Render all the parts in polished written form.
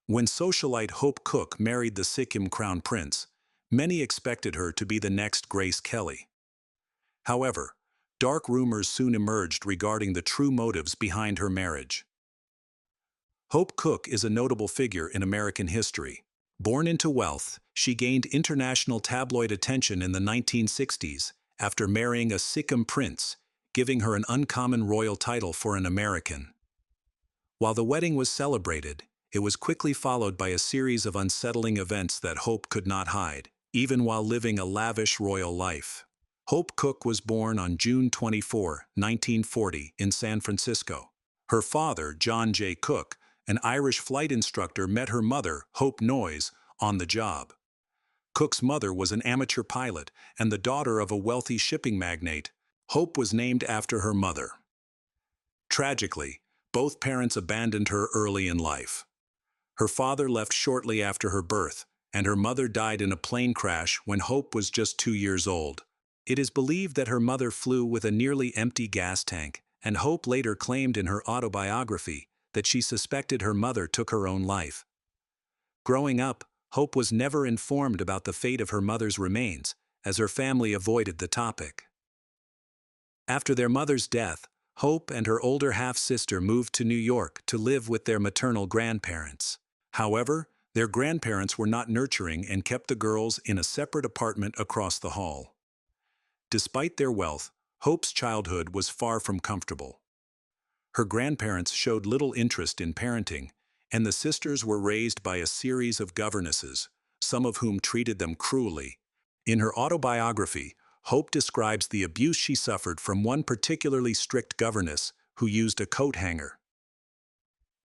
When socialite Hope Cooke married the Sikkim crown prince, many expected her to be the next Grace Kelly. However, dark rumors soon emerged regarding the true motives behind her marriage. Hope Cooke is a notable figure in American history. Born into wealth, she gained international tabloid attention in the 1960s after marrying a Sikkim prince, giving her an uncommon royal title for an American. While the wedding was celebrated, it was quickly followed by a series of unsettling events that Hope could not hide, even while living a lavish royal life. Hope Cooke was born on June 24, 1940, in San Francisco. Her father, John J. Cooke, an Irish flight instructor, met her mother, Hope Noyes, on the job. Cooke's mother was an amateur pilot and the daughter of a wealthy shipping magnate. Hope was named after her mother. Tragically, both parents abandoned her early in life. Her father left shortly after her birth, and her mother died in a plane crash when Hope was just 2 years old. It is believed that her mother flew with a nearly empty gas tank, and Hope later claimed in her autobiography that she suspected her mother took her own life. Growing up, Hope was never informed about the fate of her mother's remains, as her family avoided the topic. After their mother's death, Hope and her older half-sister moved to New York to live with their maternal grandparents. However, their grandparents were not nurturing and kept the girls in a separate apartment across the hall. Despite their wealth, Hope's childhood was far from comfortable. Her grandparents showed little interest in parenting, and the sisters were raised by a series of governesses, some of whom treated them cruelly. In her autobiography, Hope describes the abuse she suffered from one particularly strict governess who used a coat hanger.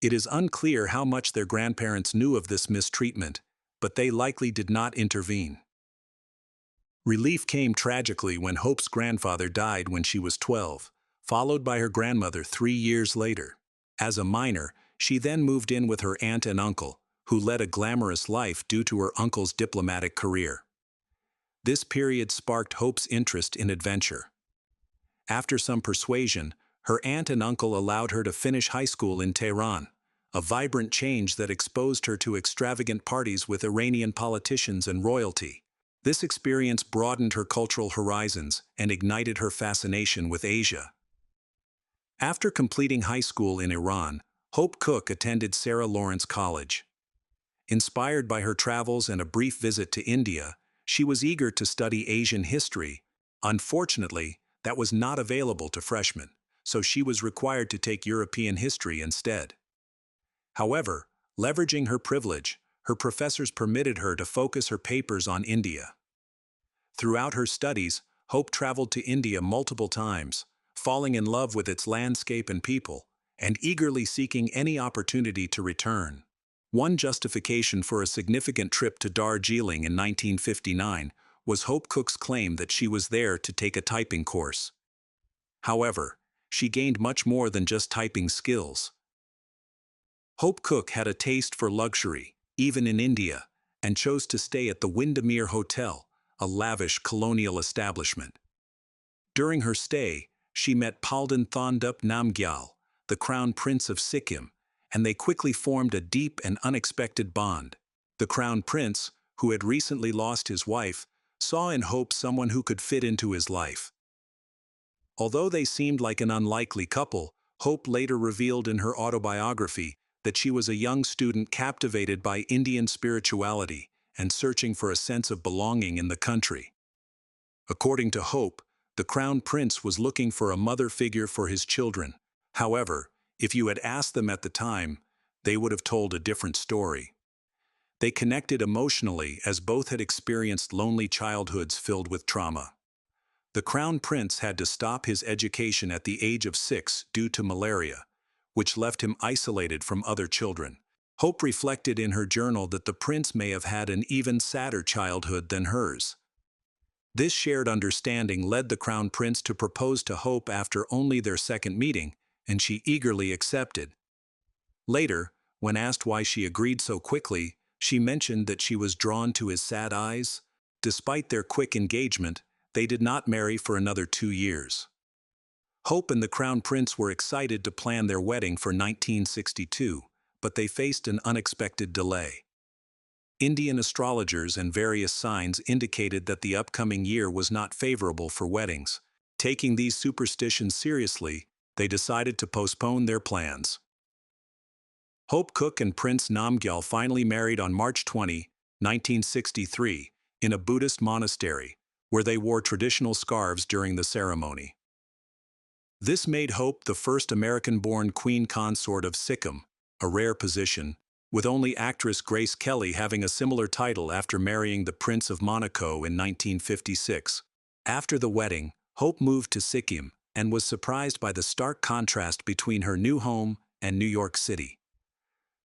It is unclear how much their grandparents knew of this mistreatment, but they likely did not intervene. Relief came tragically when Hope's grandfather died when she was 12, followed by her grandmother 3 years later. As a minor, she then moved in with her aunt and uncle, who led a glamorous life due to her uncle's diplomatic career. This period sparked Hope's interest in adventure. After some persuasion, her aunt and uncle allowed her to finish high school in Tehran, a vibrant change that exposed her to extravagant parties with Iranian politicians and royalty. This experience broadened her cultural horizons and ignited her fascination with Asia. After completing high school in Iran, Hope Cooke attended Sarah Lawrence College. Inspired by her travels and a brief visit to India, she was eager to study Asian history. Unfortunately, that was not available to freshmen, so she was required to take European history instead. However, leveraging her privilege, her professors permitted her to focus her papers on India. Throughout her studies, Hope traveled to India multiple times, falling in love with its landscape and people, and eagerly seeking any opportunity to return. One justification for a significant trip to Darjeeling in 1959 was Hope Cooke's claim that she was there to take a typing course. However, she gained much more than just typing skills. Hope Cooke had a taste for luxury, even in India, and chose to stay at the Windermere Hotel, a lavish colonial establishment. During her stay, she met Palden Thondup Namgyal, the Crown Prince of Sikkim, and they quickly formed a deep and unexpected bond. The Crown Prince, who had recently lost his wife, saw in Hope someone who could fit into his life. Although they seemed like an unlikely couple, Hope later revealed in her autobiography that she was a young student captivated by Indian spirituality and searching for a sense of belonging in the country. According to Hope, the Crown Prince was looking for a mother figure for his children. However, if you had asked them at the time, they would have told a different story. They connected emotionally as both had experienced lonely childhoods filled with trauma. The Crown Prince had to stop his education at the age of 6 due to malaria, which left him isolated from other children. Hope reflected in her journal that the prince may have had an even sadder childhood than hers. This shared understanding led the Crown Prince to propose to Hope after only their second meeting, and she eagerly accepted. Later, when asked why she agreed so quickly, she mentioned that she was drawn to his sad eyes. Despite their quick engagement, they did not marry for another 2 years. Hope and the Crown Prince were excited to plan their wedding for 1962, but they faced an unexpected delay. Indian astrologers and various signs indicated that the upcoming year was not favorable for weddings. Taking these superstitions seriously, they decided to postpone their plans. Hope Cooke and Prince Namgyal finally married on March 20, 1963, in a Buddhist monastery, where they wore traditional scarves during the ceremony. This made Hope the first American-born queen consort of Sikkim, a rare position, with only actress Grace Kelly having a similar title after marrying the Prince of Monaco in 1956. After the wedding, Hope moved to Sikkim and was surprised by the stark contrast between her new home and New York City.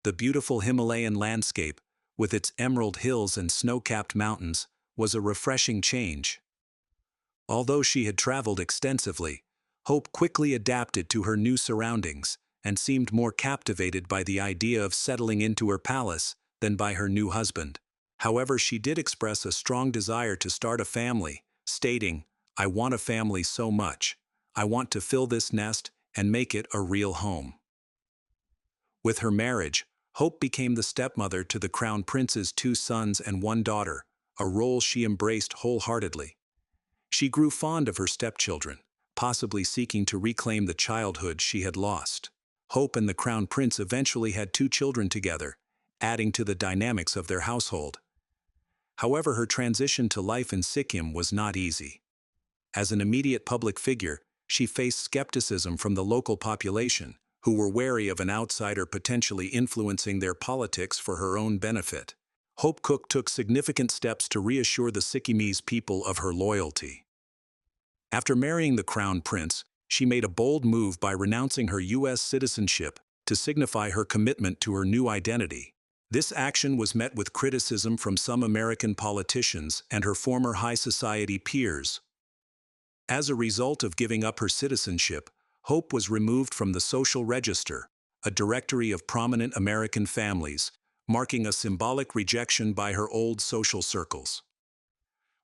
The beautiful Himalayan landscape, with its emerald hills and snow-capped mountains, was a refreshing change. Although she had traveled extensively, Hope quickly adapted to her new surroundings and seemed more captivated by the idea of settling into her palace than by her new husband. However, she did express a strong desire to start a family, stating, "I want a family so much. I want to fill this nest and make it a real home." With her marriage, Hope became the stepmother to the Crown Prince's 2 sons and 1 daughter, a role she embraced wholeheartedly. She grew fond of her stepchildren, possibly seeking to reclaim the childhood she had lost. Hope and the Crown Prince eventually had 2 children together, adding to the dynamics of their household. However, her transition to life in Sikkim was not easy. As an immediate public figure, she faced skepticism from the local population, who were wary of an outsider potentially influencing their politics for her own benefit. Hope Cooke took significant steps to reassure the Sikkimese people of her loyalty. After marrying the Crown Prince, she made a bold move by renouncing her U.S. citizenship to signify her commitment to her new identity. This action was met with criticism from some American politicians and her former high society peers. As a result of giving up her citizenship, Hope was removed from the Social Register, a directory of prominent American families, marking a symbolic rejection by her old social circles.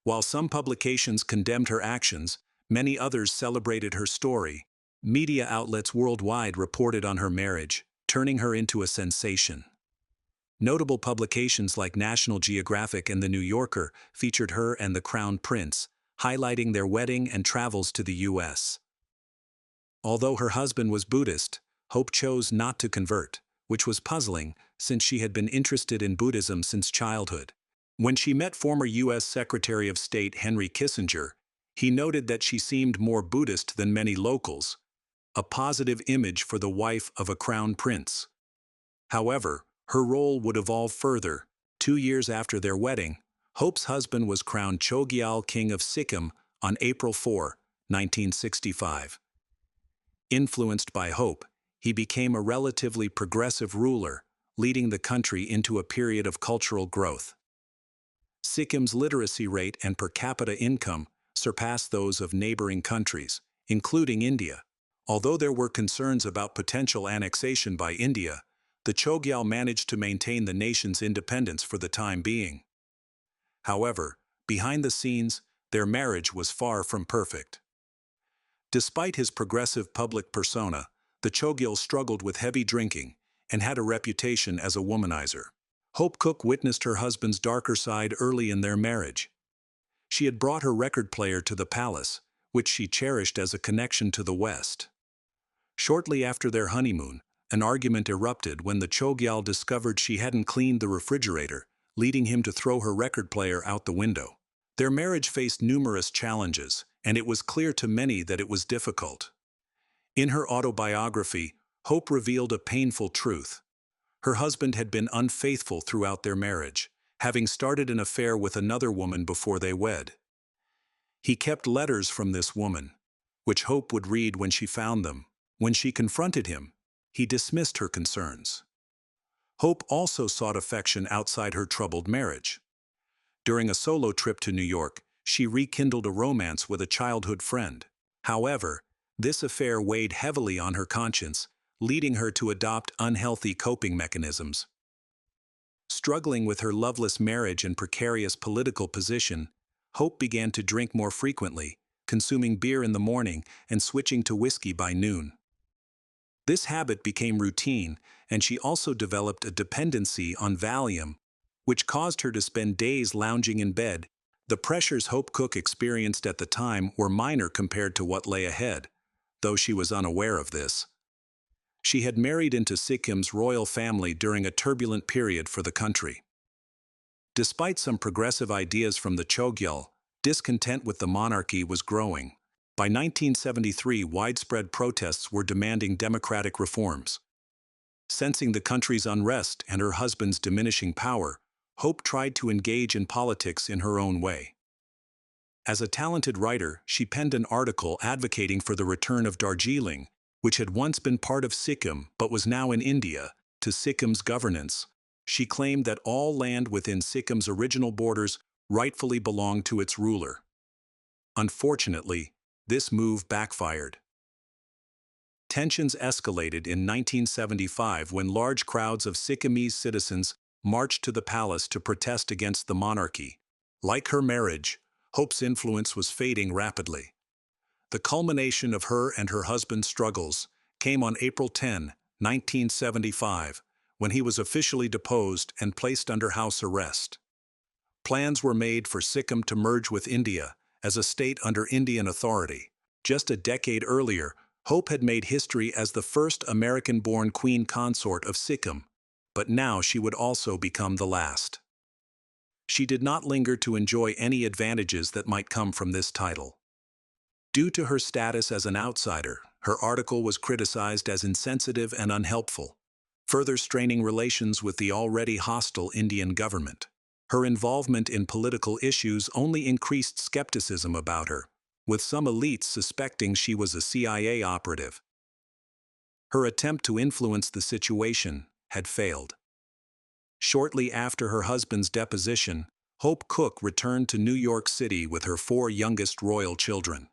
While some publications condemned her actions, many others celebrated her story. Media outlets worldwide reported on her marriage, turning her into a sensation. Notable publications like National Geographic and The New Yorker featured her and the Crown Prince, highlighting their wedding and travels to the U.S. Although her husband was Buddhist, Hope chose not to convert, which was puzzling since she had been interested in Buddhism since childhood. When she met former U.S. Secretary of State Henry Kissinger, he noted that she seemed more Buddhist than many locals, a positive image for the wife of a crown prince. However, her role would evolve further. 2 years after their wedding, Hope's husband was crowned Chogyal King of Sikkim on April 4, 1965. Influenced by Hope, he became a relatively progressive ruler, leading the country into a period of cultural growth. Sikkim's literacy rate and per capita income surpassed those of neighboring countries, including India. Although there were concerns about potential annexation by India, the Chogyal managed to maintain the nation's independence for the time being. However, behind the scenes, their marriage was far from perfect. Despite his progressive public persona, the Chogyal struggled with heavy drinking and had a reputation as a womanizer. Hope Cooke witnessed her husband's darker side early in their marriage. She had brought her record player to the palace, which she cherished as a connection to the West. Shortly after their honeymoon, an argument erupted when the Chogyal discovered she hadn't cleaned the refrigerator, leading him to throw her record player out the window. Their marriage faced numerous challenges, and it was clear to many that it was difficult. In her autobiography, Hope revealed a painful truth. Her husband had been unfaithful throughout their marriage, having started an affair with another woman before they wed. He kept letters from this woman, which Hope would read when she found them. When she confronted him, he dismissed her concerns. Hope also sought affection outside her troubled marriage. During a solo trip to New York, she rekindled a romance with a childhood friend. However, this affair weighed heavily on her conscience, leading her to adopt unhealthy coping mechanisms. Struggling with her loveless marriage and precarious political position, Hope began to drink more frequently, consuming beer in the morning and switching to whiskey by noon. This habit became routine, and she also developed a dependency on Valium, which caused her to spend days lounging in bed. The pressures Hope Cooke experienced at the time were minor compared to what lay ahead, though she was unaware of this. She had married into Sikkim's royal family during a turbulent period for the country. Despite some progressive ideas from the Chogyal, discontent with the monarchy was growing. By 1973, widespread protests were demanding democratic reforms. Sensing the country's unrest and her husband's diminishing power, Hope tried to engage in politics in her own way. As a talented writer, she penned an article advocating for the return of Darjeeling, which had once been part of Sikkim but was now in India, to Sikkim's governance. She claimed that all land within Sikkim's original borders rightfully belonged to its ruler. Unfortunately, this move backfired. Tensions escalated in 1975 when large crowds of Sikkimese citizens marched to the palace to protest against the monarchy. Like her marriage, Hope's influence was fading rapidly. The culmination of her and her husband's struggles came on April 10, 1975, when he was officially deposed and placed under house arrest. Plans were made for Sikkim to merge with India as a state under Indian authority. Just a decade earlier, Hope had made history as the first American-born queen consort of Sikkim, but now she would also become the last. She did not linger to enjoy any advantages that might come from this title. Due to her status as an outsider, her article was criticized as insensitive and unhelpful, further straining relations with the already hostile Indian government. Her involvement in political issues only increased skepticism about her, with some elites suspecting she was a CIA operative. Her attempt to influence the situation had failed. Shortly after her husband's deposition, Hope Cooke returned to New York City with her 4 youngest royal children.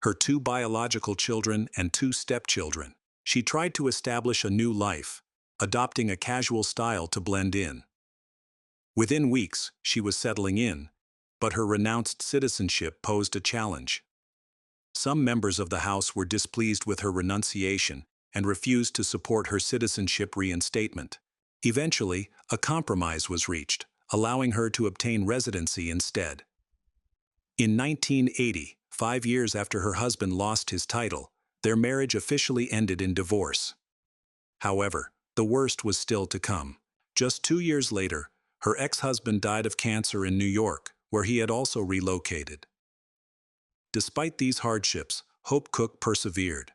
Her 2 biological children and 2 stepchildren. She tried to establish a new life, adopting a casual style to blend in. Within weeks, she was settling in, but her renounced citizenship posed a challenge. Some members of the House were displeased with her renunciation and refused to support her citizenship reinstatement. Eventually, a compromise was reached, allowing her to obtain residency instead. In 1980, 5 years after her husband lost his title, their marriage officially ended in divorce. However, the worst was still to come. Just 2 years later, her ex-husband died of cancer in New York, where he had also relocated. Despite these hardships, Hope Cooke persevered.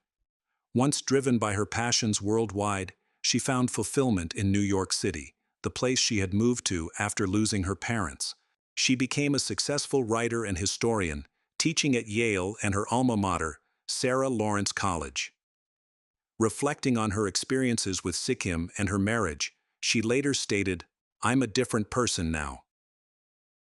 Once driven by her passions worldwide, she found fulfillment in New York City, the place she had moved to after losing her parents. She became a successful writer and historian, teaching at Yale and her alma mater, Sarah Lawrence College. Reflecting on her experiences with Sikkim and her marriage, she later stated, "I'm a different person now.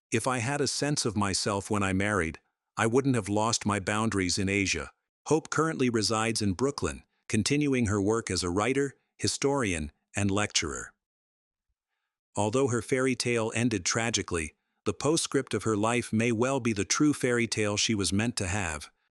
If I had a sense of myself when I married, I wouldn't have lost my boundaries in Asia." Hope currently resides in Brooklyn, continuing her work as a writer, historian, and lecturer. Although her fairy tale ended tragically, the postscript of her life may well be the true fairy tale she was meant to have.